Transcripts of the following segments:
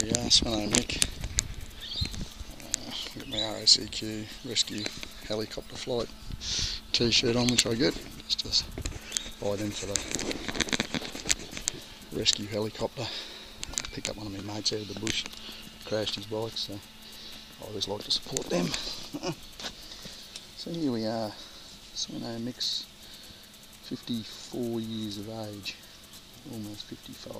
we are, Sveno and Mick. Got my RACQ rescue helicopter flight t-shirt on, which I get just to buy them for the rescue helicopter. I picked up one of my mates out of the bush, crashed his bike, so I always like to support them. So here we are, Sveno and Mick's 54 years of age, almost 55.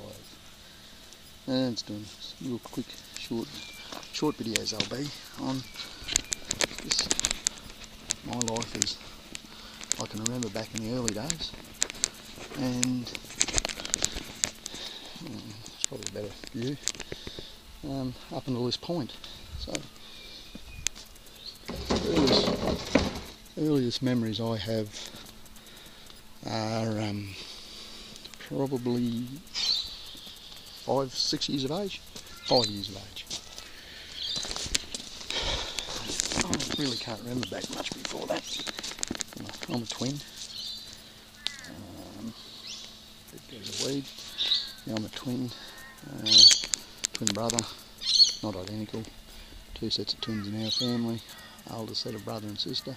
And it's doing little quick short videos I'll be on just my life as I can remember back in the early days, and it's probably a better view up until this point. So earliest memories I have are probably 5-6 years of age. 5 years of age. I really can't remember back much before that. I'm a twin. Bit goes a weed. Yeah, I'm a twin. Twin brother. Not identical. 2 sets of twins in our family. Older set of brother and sister.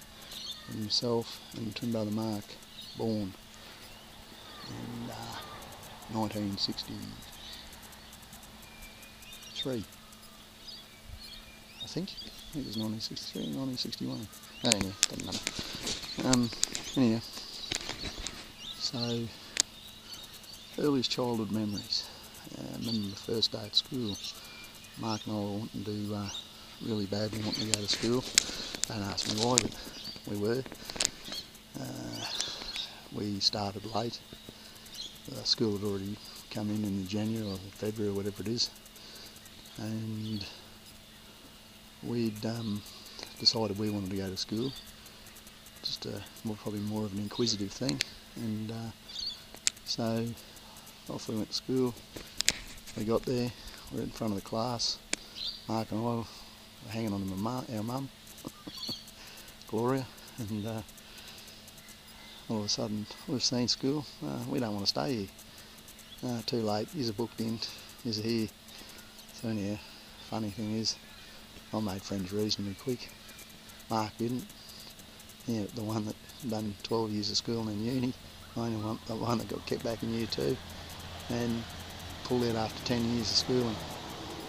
And myself and twin brother Mark. Born in 1963, I think it was 1963, 1961. Anyway, doesn't matter. Anyhow, so earliest childhood memories. I remember the first day at school. Mark and I were wanting to really badly wanting to go to school. Don't ask me why, but we were. We started late. School had already come in January or February or whatever it is, and we'd decided we wanted to go to school. Just probably more of an inquisitive thing, and so off we went to school. We got there, we were in front of the class. Mark and I were hanging on to our mum, Gloria, and all of a sudden, we've seen school, we don't want to stay here. Too late, here's a booked in, here's a here. So anyhow, funny thing is, I made friends reasonably quick. Mark didn't. Yeah, the one that done 12 years of school and then uni, the one that got kept back in year 2, and pulled out after 10 years of school and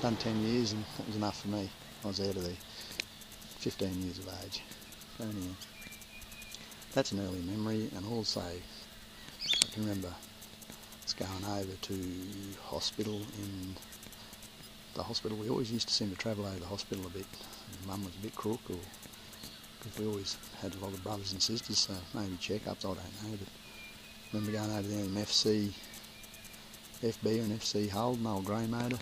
done 10 years, and that was enough for me. I was out of there, 15 years of age. So anyhow, that's an early memory, and also I can remember us going over to hospital. In the hospital, we always used to seem to travel over the hospital a bit. Mum was a bit crook, or because we always had a lot of brothers and sisters, so maybe checkups, I don't know. But I remember going over there in FB or an FC Hull, an old grey motor,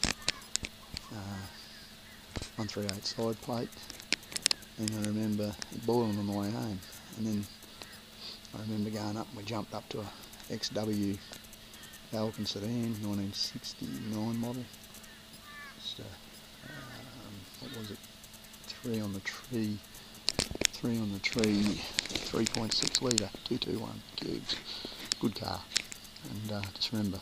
138 side plate, and I remember it boiling on the way home. And then I remember going up, and we jumped up to a XW Falcon sedan, 1969 model. Just what was it? 3 on the tree, 3.6 litre, 221 cubes. Good car. And just remember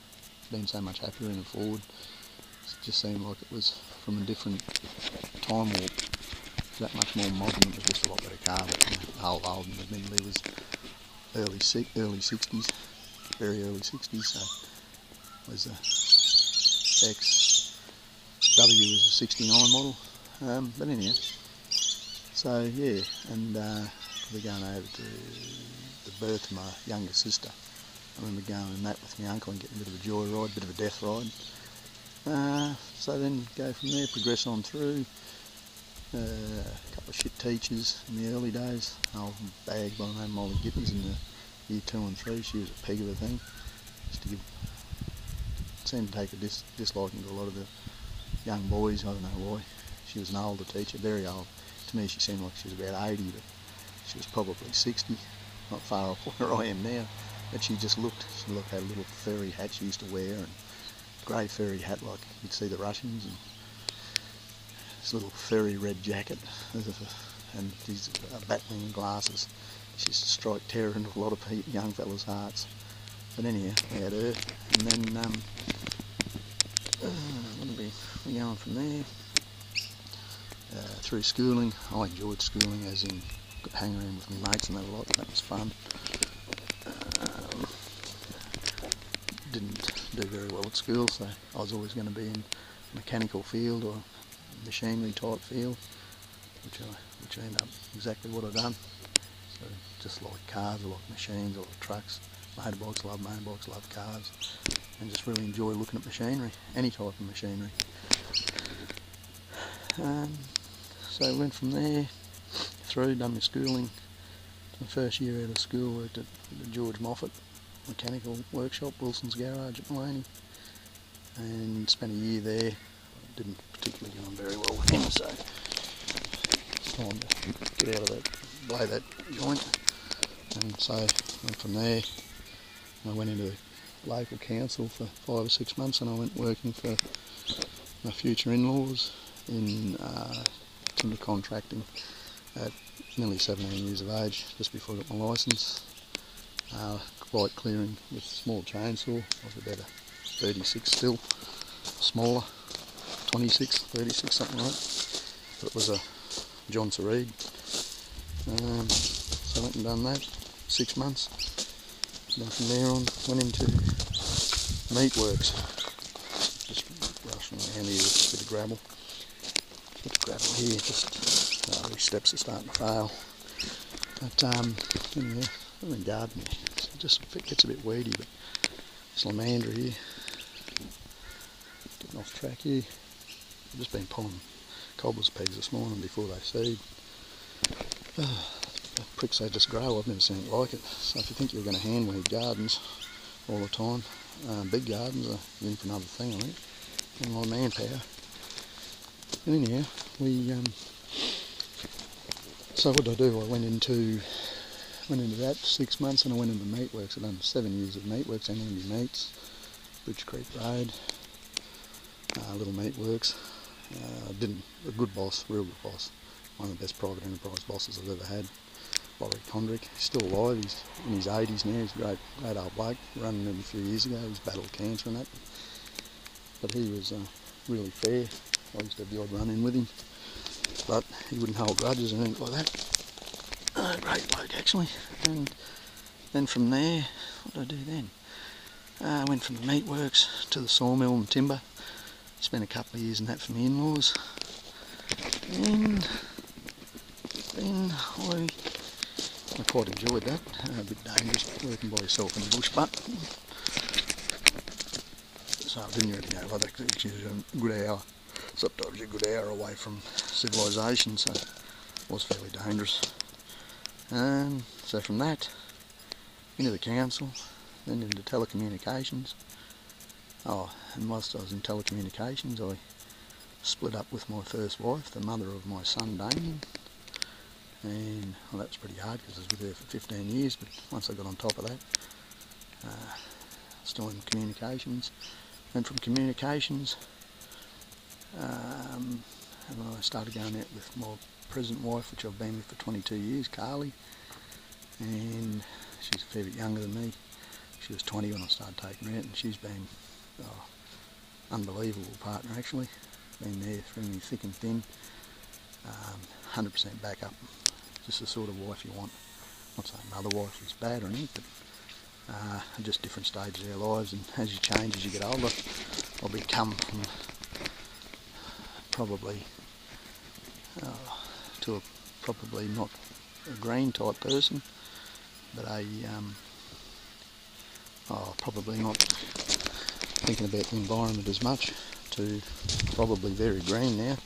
being so much happier in a Ford. It just seemed like it was from a different time warp. That much more modern. It was just a lot better car, but the whole Holden admittedly was early 60s, very early 60s, so it was a XW was a 69 model, but anyhow, so yeah, and we're going over to the birth of my younger sister. I remember going in that with my uncle and getting a bit of a joyride, a bit of a death ride. So then go from there, progress on through. A couple of shit teachers in the early days. An old bag by the name of Molly Gittins in the year 2 and 3. She was a peg of a thing. Seemed to take a disliking to a lot of the young boys. I don't know why. She was an older teacher, very old. To me she seemed like she was about 80, but she was probably 60. Not far off where I am now. But she just looked, had a little furry hat she used to wear, and grey furry hat like you'd see the Russians, and this little furry red jacket, and these Batman glasses. She used to strike terror into a lot of young fellas' hearts. But anyhow, we had her, and then going from there. Through schooling, I enjoyed schooling, as in hanging around with my mates and that a lot. That was fun. Didn't do very well at school, so I was always going to be in a mechanical field or machinery type field, which ended up exactly what I've done. So just like cars, I like machines, I like trucks, motorbikes, love cars, and just really enjoy looking at machinery, any type of machinery. So I went from there through, done my schooling. My first year out of school, worked at the George Moffat mechanical workshop, Wilson's Garage at Maloney, and spent a year there. Didn't particularly get on very well with him, so it's time to get out of that, blow that joint. And so went from there. I went into the local council for 5 or 6 months, and I went working for my future in-laws in timber contracting at nearly 17 years of age, just before I got my licence. Light clearing with a small chainsaw. I was about a 36 still, smaller, 26, 36, something like that. But it was a Johnson Reed. So I went and done that 6 months. Then from there on, went into meatworks. Just rushing around here with a bit of gravel. Here, just these steps are starting to fail. But anyway, I'm in gardening. It just gets a bit weedy, but Salamandra here. Getting off track here. I've just been pulling cobbler's pegs this morning before they seed. The pricks, they just grow. I've never seen it like it. So if you think you're going to hand weed gardens all the time, big gardens are in for another thing, I think. And a lot of manpower. And anyhow, so what did I do? I went into that 6 months, and I went into meatworks. I've done 7 years of meatworks, Andy Meats, Bridge Creek Road, little meatworks. A good boss, real good boss. One of the best private enterprise bosses I've ever had. Laurie Condrick, he's still alive. He's in his 80s now. He's a great old bloke. Running him a few years ago. He's battled cancer and that. But he was really fair. I used to have the odd run in with him, but he wouldn't hold grudges or anything like that. Great bloke actually. And then from there, what did I do then? I went from the meatworks to the sawmill and timber. Spent a couple of years in that for my in-laws, and then I quite enjoyed that. A bit dangerous working by yourself in the bush, but so I didn't really go like that, because it was a good hour. Sometimes a good hour away from civilization, so it was fairly dangerous. So from that, into the council, then into telecommunications. And whilst I was in telecommunications, I split up with my first wife, the mother of my son Damien. And well, that was pretty hard, because I was with her for 15 years, but once I got on top of that, still in communications. And from communications, and I started going out with my present wife, which I've been with for 22 years, Carly, and she's a fair bit younger than me. She was 20 when I started taking her out, and she's been unbelievable partner actually. Been there through me thick and thin, 100% backup, just the sort of wife you want. Not saying another wife is bad or anything, but just different stages of our lives, and as you change, as you get older, I'll become from probably to a probably not a green type person, but probably not thinking about the environment as much, to probably very green now.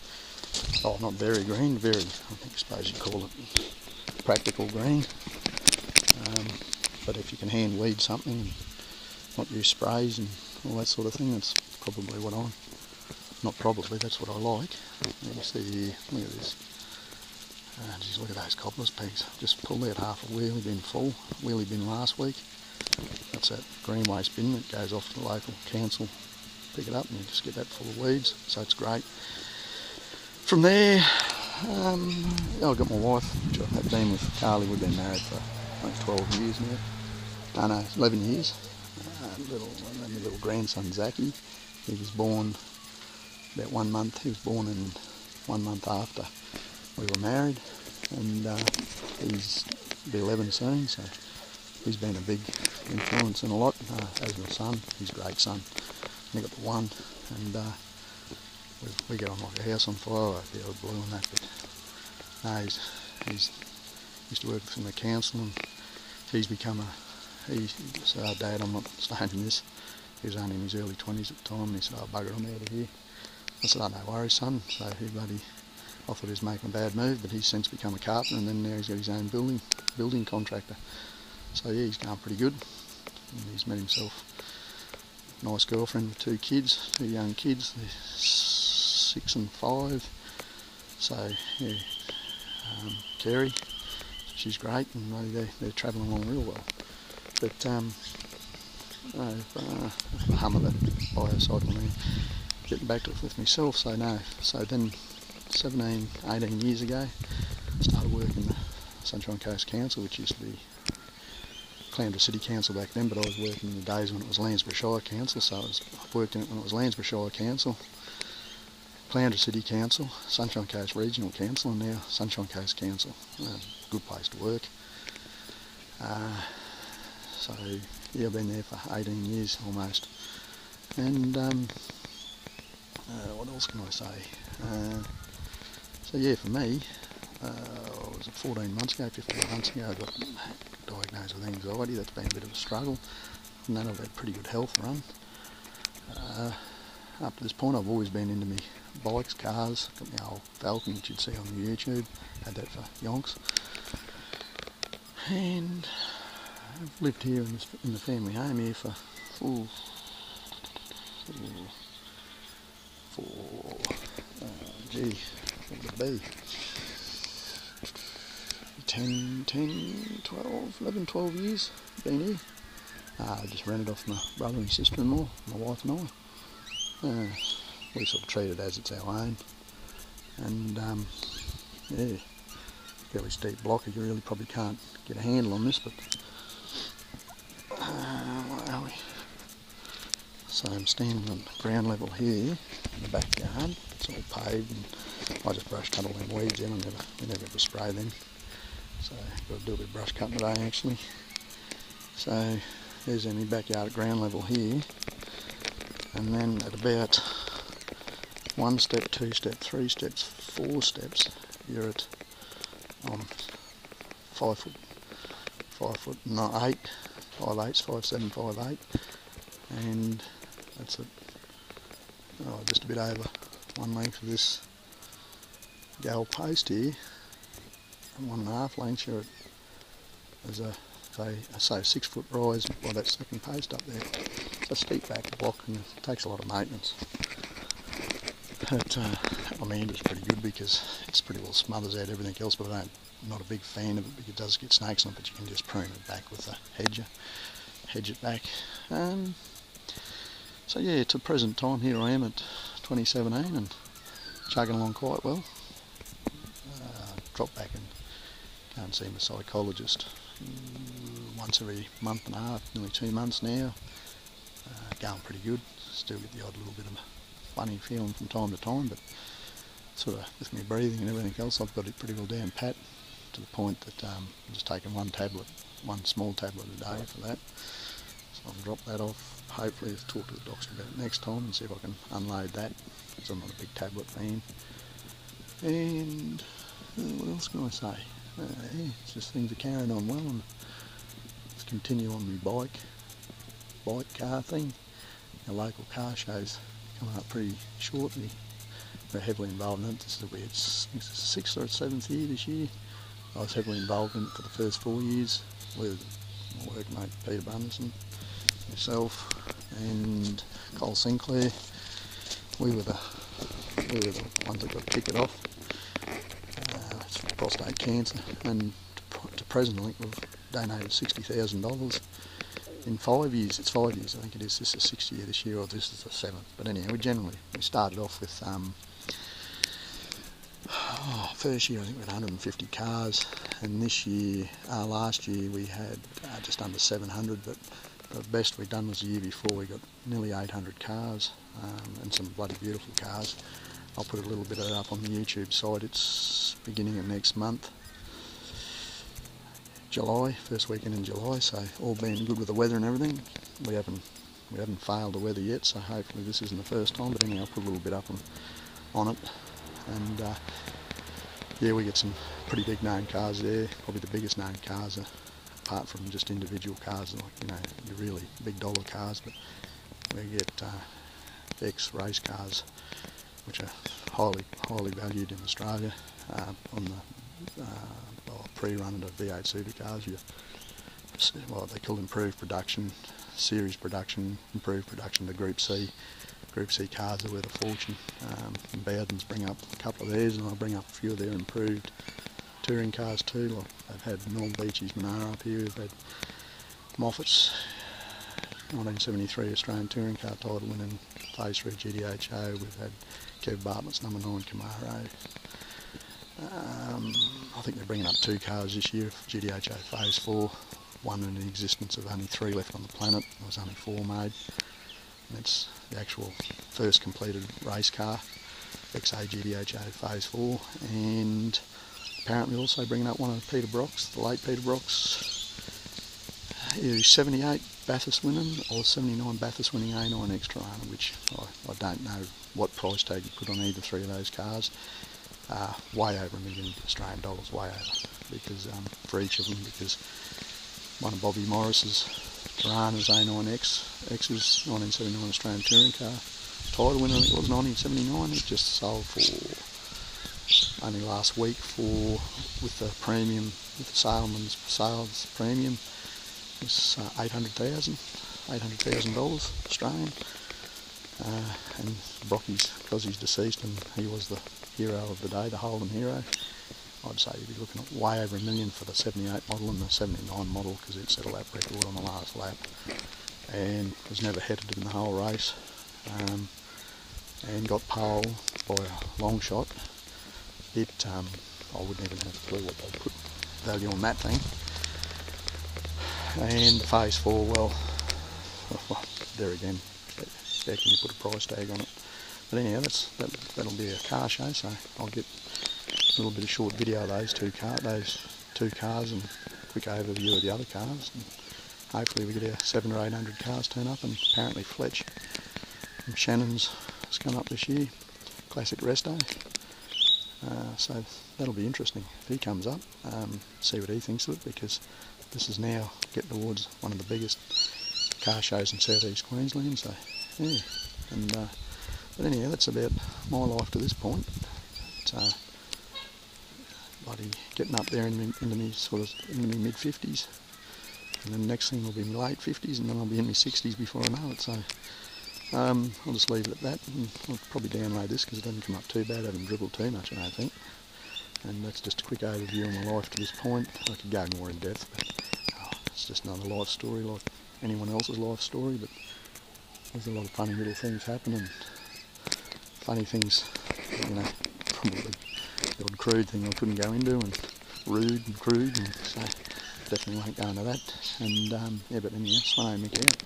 Not very green, very, I suppose you'd call it practical green. But if you can hand weed something and not use sprays and all that sort of thing, that's probably what I'm. Not probably, that's what I like. You see here, look at this. Just look at those cobbler's pegs. Just pulled out half a wheelie bin full. Wheelie bin last week. That's that green waste bin that goes off to the local council. Pick it up and you just get that full of weeds. So it's great. From there, I got my wife, which I've been with Carly. We've been married for like 12 years now. No, 11 years. My little grandson Zachy, he was born about 1 month. He was born in 1 month after we were married, and he's be 11 soon, so he's been a big influence in a lot, as my son. He's a great son. I got the one, and we get on like a house on fire over here, blue and that, but no, he's used to work in the council, and he's become he said, "Oh, Dad, I'm not staying in this." He was only in his early 20s at the time, and he said, "Oh, bugger, I'm out of here." I said, "Oh, no worries, son." So I thought he was making a bad move, but he's since become a carpenter, and then now he's got his own building contractor. So yeah, he's going pretty good. And he's met himself a nice girlfriend with 2 kids, 2 young kids, they're 6 and 5. So yeah, Kerry, she's great, and they're travelling along real well. But the hum of that biocycle now, getting back to it with myself. So then 17, 18 years ago, I started working in the Sunshine Coast Council, which used to be Clandra City Council back then, but I was working in the days when it was Landsborough Shire Council, so I worked in it when it was Landsborough Shire Council, Clandra City Council, Sunshine Coast Regional Council, and now Sunshine Coast Council. Good place to work. So yeah, I've been there for 18 years almost. And what else can I say? So yeah, for me, was it 14 months ago, 15 months ago, I got diagnosed with anxiety. That's been a bit of a struggle. And then I've had pretty good health run. Up to this point, I've always been into me bikes, cars. Got my old Falcon, which you'd see on the YouTube. Had that for yonks. And I've lived here in the family home here for gee, what would it be? 11, 12 years been here. I just rented off my brother and sister-in-law, my wife and I. We sort of treat it as it's our own. And yeah, fairly steep block. You really probably can't get a handle on this, but where are we? So I'm standing on ground level here in the backyard. It's all paved, and I just brush cut all them weeds in. We never ever spray them. So got to do a bit of brush cutting today actually. So there's in my backyard at ground level here, and then at about 1 step, 2 step, 3 steps, 4 steps, you're at 5 foot, not 8, 5/8, 5/7, 5/8, and that's it. Just a bit over one length of this goal post here, and 1.5 lengths. You're at, there's a 6 foot rise by that second post up there. It's a steep back block, and it takes a lot of maintenance. But I mean, it's pretty good because it's pretty well smothers out everything else, but I'm not a big fan of it because it does get snakes on it, but you can just prune it back with a hedge it back. So yeah, to present time, here I am at 2017 and chugging along quite well. Drop back and go and see my psychologist once every month and a half, nearly 2 months now. Going pretty good. Still get the odd little bit of funny feeling from time to time, but sort of with my breathing and everything else, I've got it pretty well down pat, to the point that I'm just taking one small tablet a day for that. So I'll drop that off. Hopefully I'll talk to the doctor about it next time and see if I can unload that, because I'm not a big tablet fan. And what else can I say? Yeah, it's just things are carrying on well, and let's continue on my bike car thing. Our local car show's coming up pretty shortly. We're heavily involved in it. This will be its 6th or 7th year this year. I was heavily involved in it for the first 4 years with my workmate Peter Bunderson, myself and Cole Sinclair. We were the ones that got kicked off. It's for prostate cancer, and to present I think we've donated $60,000 in 5 years. It's 5 years, I think it is. This is the 6th year this year, or this is the 7th. But anyhow, we started off with first year I think we had 150 cars, and this year, last year we had just under 700, but the best we'd done was the year before. We got nearly 800 cars, and some bloody beautiful cars. I'll put a little bit of that up on the YouTube side. It's beginning of next month, July, first weekend in July, so all being good with the weather and everything. We haven't failed the weather yet, so hopefully this isn't the first time, but anyway, I'll put a little bit up on it. And yeah, we get some pretty big known cars there, probably the biggest known cars, apart from just individual cars, like, you know, your really big dollar cars, but we get ex-race cars, which are highly valued in Australia, on the pre-run of V8 supercars. Well, they call improved production, series production, improved production to Group C. Group C cars are worth a fortune. And Bowden's bring up a couple of theirs, and I'll bring up a few of their improved touring cars too. Like they've had Norm Beach's Monaro up here, we've had Moffat's 1973 Australian Touring Car title winning Phase 3 GDHO, we've had Kev Bartlett's number 9 Camaro. I think they're bringing up 2 cars this year, GDHO Phase 4, one in the existence of only 3 left on the planet. There was only 4 made. And it's the actual first completed race car, XA GDHO Phase 4, and apparently also bringing up one of Peter Brock's, the late Peter Brock's, either 78 Bathurst winning or 79 Bathurst winning A9 Extra Runner, which I don't know what price tag you put on either 3 of those cars. Way over $1 million Australian dollars, way over, because for each of them, because one of Bobby Morris's Tirana's A9X's 1979 Australian Touring Car title winner, I think it was 1979, it just sold for only last week with the premium, with the salesman's sales premium, it's $800,000 Australian. And Brocky's, because he's deceased and he was the hero of the day, the Holden hero, I'd say you'd be looking at way over $1 million for the 78 model and the 79 model, because it set a lap record on the last lap and was never headed in the whole race, and got pole by a long shot. I wouldn't even have a clue what they'd put value on that thing. And Phase 4, well, there again, how can you put a price tag on it? But anyhow, that'll be a car show, so I'll get a little bit of short video of those two cars and a quick overview of the other cars. And hopefully we get our 700 or 800 cars turn up, and apparently Fletch from Shannon's has come up this year, classic resto. So that'll be interesting if he comes up, see what he thinks of it, because this is now getting towards one of the biggest car shows in southeast Queensland. So yeah, and but anyhow, that's about my life to this point. It's bloody getting up there into me mid 50s, and then the next thing will be my late 50s, and then I'll be in my 60s before I know it. So I'll just leave it at that, and I'll probably download this because it doesn't come up too bad. I haven't dribbled too much, I don't think. And that's just a quick overview of my life to this point. I could go more in depth, but it's just another life story like anyone else's life story. But there's a lot of funny little things happen, and funny things, you know, probably the odd crude thing I couldn't go into, and rude and crude, and so definitely won't go into that. And yeah, but anyhow, Sveno, Mick out.